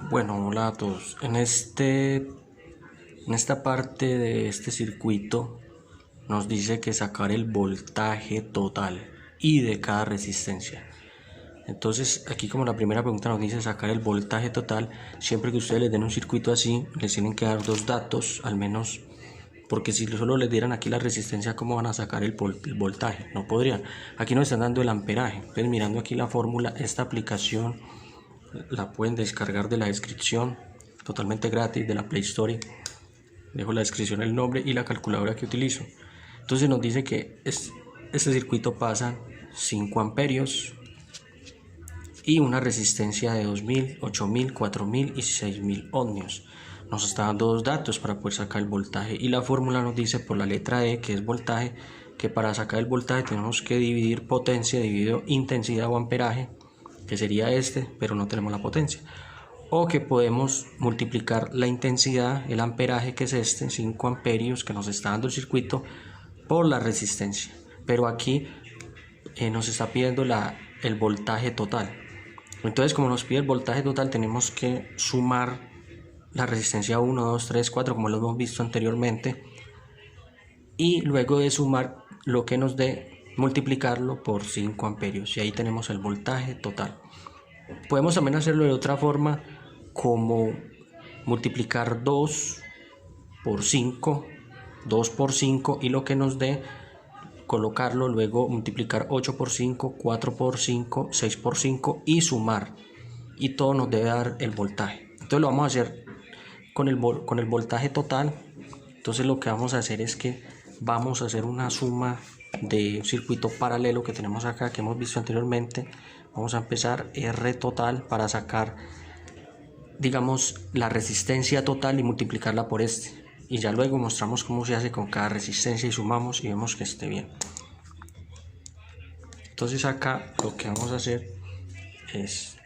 Bueno, hola a todos. En esta parte de este circuito nos dice que sacar el voltaje total y de cada resistencia. Entonces aquí, como la primera pregunta nos dice sacar el voltaje total, siempre que ustedes les den un circuito así, les tienen que dar dos datos al menos, porque si solo les dieran aquí la resistencia, ¿cómo van a sacar el voltaje? No podrían. Aquí nos están dando el amperaje. Entonces, mirando aquí la fórmula, esta aplicación la pueden descargar de la descripción, totalmente gratis, de la Play Store. Dejo en la descripción el nombre y la calculadora que utilizo. Entonces nos dice que este circuito pasa 5 amperios y una resistencia de 2000, 8000, 4000 y 6000 ohmios. Nos está dando dos datos para poder sacar el voltaje, y la fórmula nos dice por la letra E, que es voltaje, que para sacar el voltaje tenemos que dividir potencia dividido intensidad o amperaje, que sería este, pero no tenemos la potencia. O que podemos multiplicar la intensidad, el amperaje, que es este, 5 amperios que nos está dando el circuito, por la resistencia. Pero aquí nos está pidiendo el voltaje total. Entonces, como nos pide el voltaje total, tenemos que sumar la resistencia 1, 2, 3, 4, como lo hemos visto anteriormente, y luego de sumar lo que nos dé, multiplicarlo por 5 amperios, y ahí tenemos el voltaje total. Podemos también hacerlo de otra forma, como multiplicar 2 por 5, 2 por 5, y lo que nos dé, colocarlo, luego multiplicar 8 por 5, 4 por 5, 6 por 5 y sumar, y todo nos debe dar el voltaje. Entonces lo vamos a hacer con el voltaje total. Entonces lo que vamos a hacer es que vamos a hacer una suma de un circuito paralelo que tenemos acá, que hemos visto anteriormente. Vamos a empezar R total para sacar, digamos, la resistencia total y multiplicarla por este, y ya luego mostramos cómo se hace con cada resistencia y sumamos y vemos que esté bien. Entonces acá lo que vamos a hacer es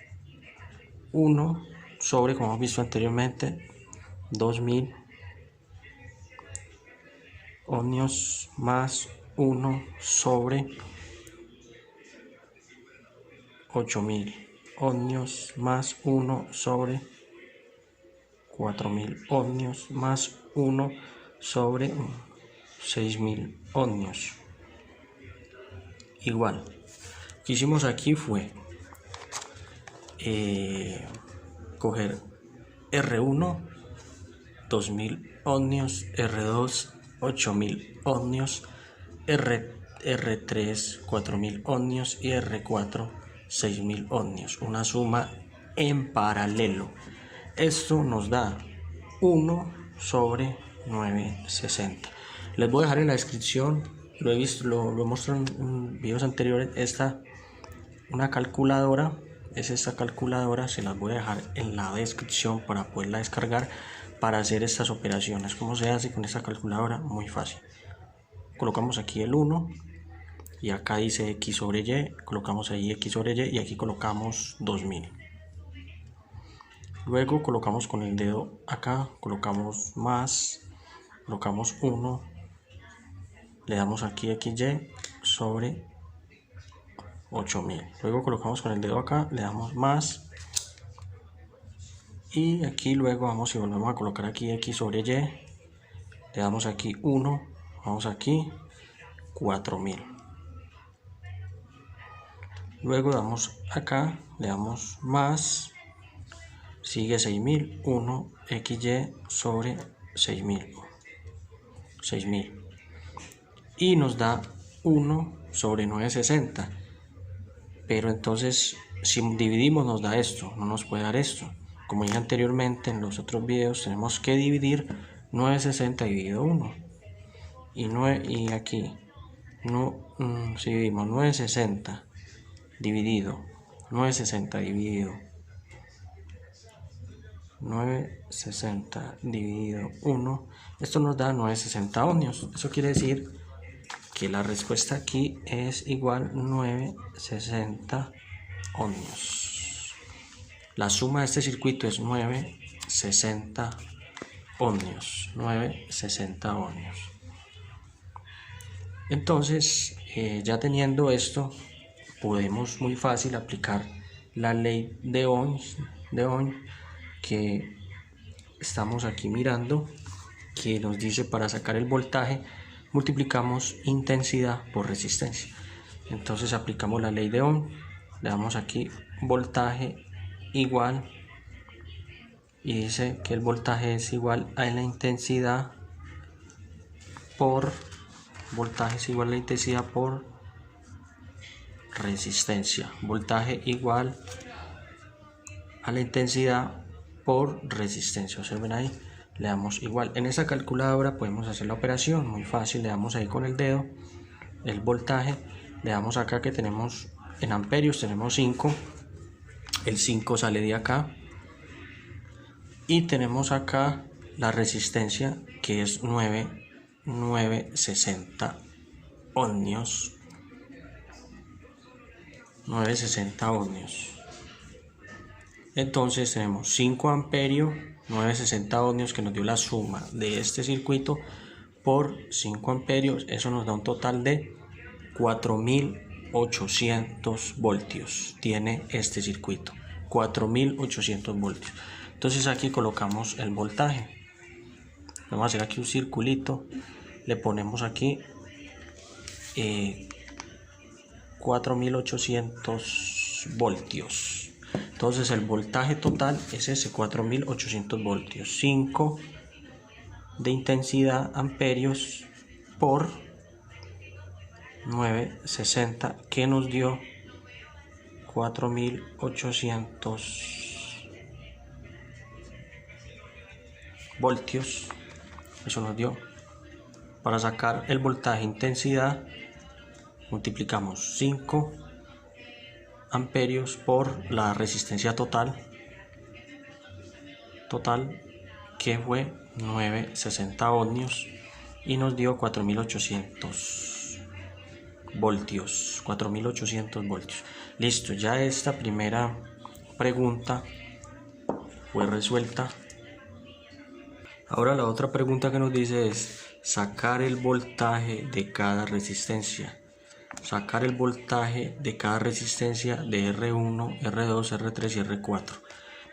1 sobre, como hemos visto anteriormente, 2000 ohmios más 1 sobre 8000 ohmios más 1 sobre 4000 ohmios más 1 sobre 6000 ohmios. Igual, lo que hicimos aquí fue coger R1 2000 ohmios, R2 8000 ohmios, R3 4000 ohmios y R4 6000 ohmios, una suma en paralelo. Esto nos da 1 sobre 960. Les voy a dejar en la descripción, lo he visto, lo he mostrado en videos anteriores, una calculadora. Es esta calculadora, se las voy a dejar en la descripción para poderla descargar para hacer estas operaciones. ¿Cómo se hace con esta calculadora? Muy fácil. Colocamos aquí el 1 y acá dice X sobre Y, colocamos ahí X sobre Y y aquí colocamos 2000. Luego colocamos con el dedo acá, colocamos más, colocamos 1, le damos aquí XY sobre 8000. Luego colocamos con el dedo acá, le damos más, y aquí luego vamos y volvemos a colocar aquí X sobre Y, le damos aquí 1, vamos aquí 4000. Luego damos acá, le damos más, sigue 6000, 1 XY sobre 6000, y nos da 1 sobre 960. Pero entonces, si dividimos, nos da esto, no nos puede dar esto. Como dije anteriormente en los otros videos, tenemos que dividir 960 dividido 1. Y aquí, si dividimos 960 dividido 960 dividido 1, esto nos da 960 ohmios. Eso quiere decir que la respuesta aquí es igual 960 ohmios. La suma de este circuito es 960 ohmios. Entonces, ya teniendo esto, podemos muy fácil aplicar la ley de Ohm, que estamos aquí mirando, que nos dice para sacar el voltaje multiplicamos intensidad por resistencia. Entonces aplicamos la ley de Ohm, le damos aquí voltaje igual, y dice que el voltaje es igual a la intensidad por resistencia. Voltaje igual a la intensidad por resistencia. Observen ahí, le damos igual. En esa calculadora podemos hacer la operación muy fácil. Le damos ahí con el dedo el voltaje, le damos acá que tenemos en amperios, tenemos 5, el 5 sale de acá, y tenemos acá la resistencia que es 960 ohmios. 960 ohmios. Entonces tenemos 5 amperios, 960 ohmios, que nos dio la suma de este circuito por 5 amperios. Eso nos da un total de 4800 voltios. Tiene este circuito, 4800 voltios. Entonces aquí colocamos el voltaje. Vamos a hacer aquí un circulito. Le ponemos aquí 4800 voltios. Entonces el voltaje total es ese, 4800 voltios. 5 de intensidad amperios por 960, que nos dio 4800 voltios. Eso nos dio. Para sacar el voltaje intensidad multiplicamos 5 amperios por la resistencia total, que fue 960 ohmios, y nos dio 4800 voltios. 4800 voltios. Listo, ya esta primera pregunta fue resuelta. Ahora la otra pregunta que nos dice es sacar el voltaje de cada resistencia. Sacar el voltaje de cada resistencia de R1, R2, R3 y R4.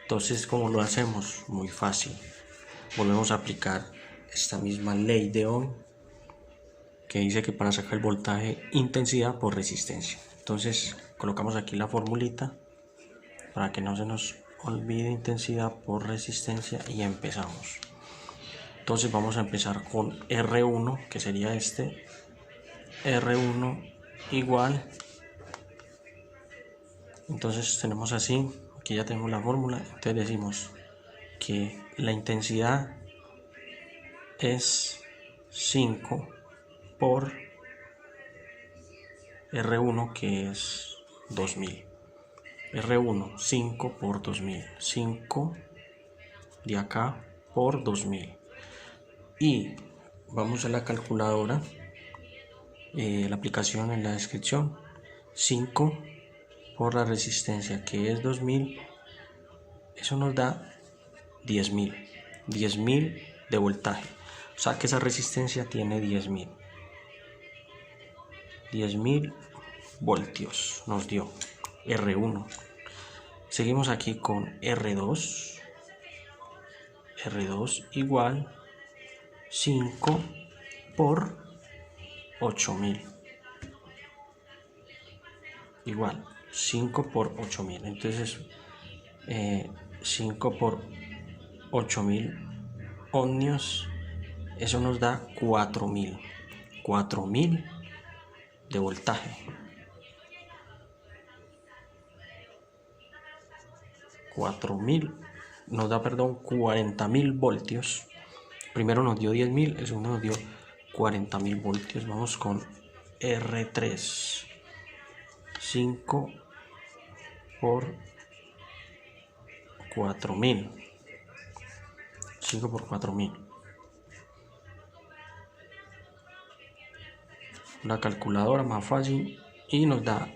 Entonces, ¿cómo lo hacemos? Muy fácil. Volvemos a aplicar esta misma ley de Ohm, que dice que para sacar el voltaje, intensidad por resistencia. Entonces, colocamos aquí la formulita para que no se nos olvide, intensidad por resistencia, y empezamos. Entonces vamos a empezar con R1, que sería este. R1 igual, entonces tenemos así, aquí ya tenemos la fórmula. Entonces decimos que la intensidad es 5 por R1, que es 2000. R1, 5 por 2000, 5 de acá por 2000. Y vamos a la calculadora, la aplicación en la descripción. 5 por la resistencia, que es 2000, eso nos da 10.000 de voltaje. O sea que esa resistencia tiene 10.000 voltios nos dio R1. Seguimos aquí con R2. R2 igual 5 por 8000. Igual 5 por 8000. Entonces 5 por 8000 ohmios, eso nos da 4000 de voltaje. 4000 nos da, 40.000 voltios. Primero nos dio 10.000, el segundo nos dio 40.000 voltios. Vamos con R3. 5 por 4000. 5 por 4000. La calculadora más fácil, y nos da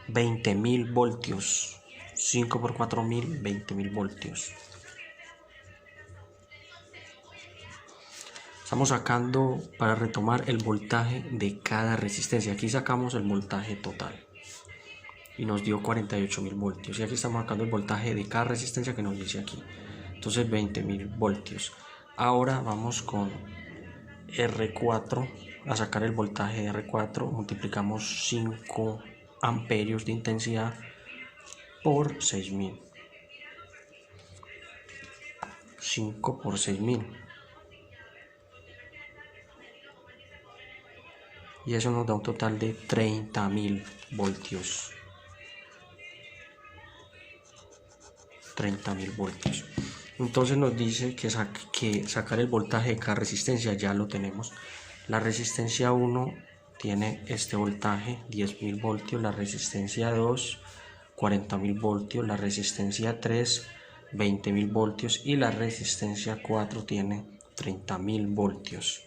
20.000 voltios. 5 por 4000, 20.000 voltios. Estamos sacando, para retomar, el voltaje de cada resistencia. Aquí sacamos el voltaje total y nos dio 48.000 voltios. Y aquí estamos sacando el voltaje de cada resistencia, que nos dice aquí. entonces 20.000 voltios. Ahora vamos con R4 a sacar el voltaje de R4, multiplicamos 5 amperios de intensidad por 6.000, 5 por 6.000, y eso nos da un total de 30.000 voltios. 30.000 voltios. Entonces nos dice que sacar el voltaje de cada resistencia. Ya lo tenemos. La resistencia 1 tiene este voltaje, 10.000 voltios. La resistencia 2, 40.000 voltios. La resistencia 3, 20.000 voltios. Y la resistencia 4 tiene 30.000 voltios.